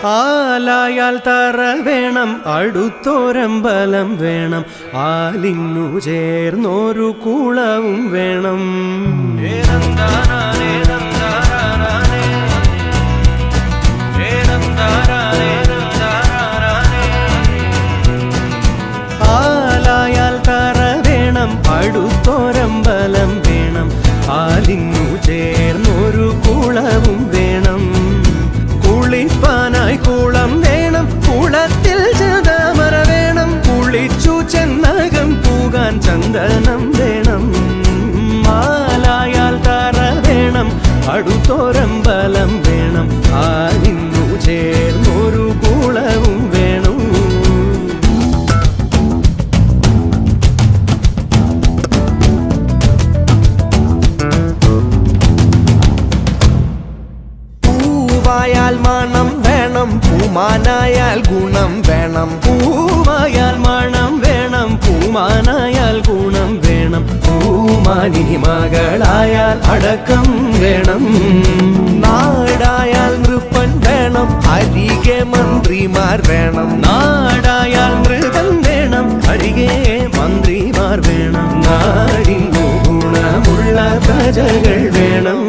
ആലായാൽ തറ വേണം, അടുത്തൊരമ്പലം വേണം, ആലിന്നു ചേർന്നൊരു കുളവും വേണം. ആലായാൽ തറ വേണം, അടുത്തൊരമ്പലം വേണം, ആലിന്നു ചേർന്നൊരു കുളവും വേണം. കുളിപ്പാനായി കുളം വേണം, കുളത്തിൽ ചന്ദമര വേണം, കുളിച്ചു ചെന്നകം പൂകാൻ ചന്ദനം വേണം. ആലായാൽ തറ വേണം, അടുത്തൊരമ്പലം വേണം, ആലിന്നു ചേർന്നൊരു കുളവും വേണം. പൂവായാൽ മണം വേണം, പൂമാനായാൽ ഗുണം വേണം. പൂവായാൽ മണം വേണം, പൂമാനായാൽ ഗുണം വേണം. പൂമാനി മകളായാൽ അടക്കം വേണം. നാടായാൽ നൃപ്പൻ വേണം, അരികെ മന്ത്രിമാർ വേണം. നാടായാൽ മൃഗം വേണം, അരികെ മന്ത്രിമാർ വേണം. നാടിനു ഗുണമുള്ള പ്രജകൾ വേണം.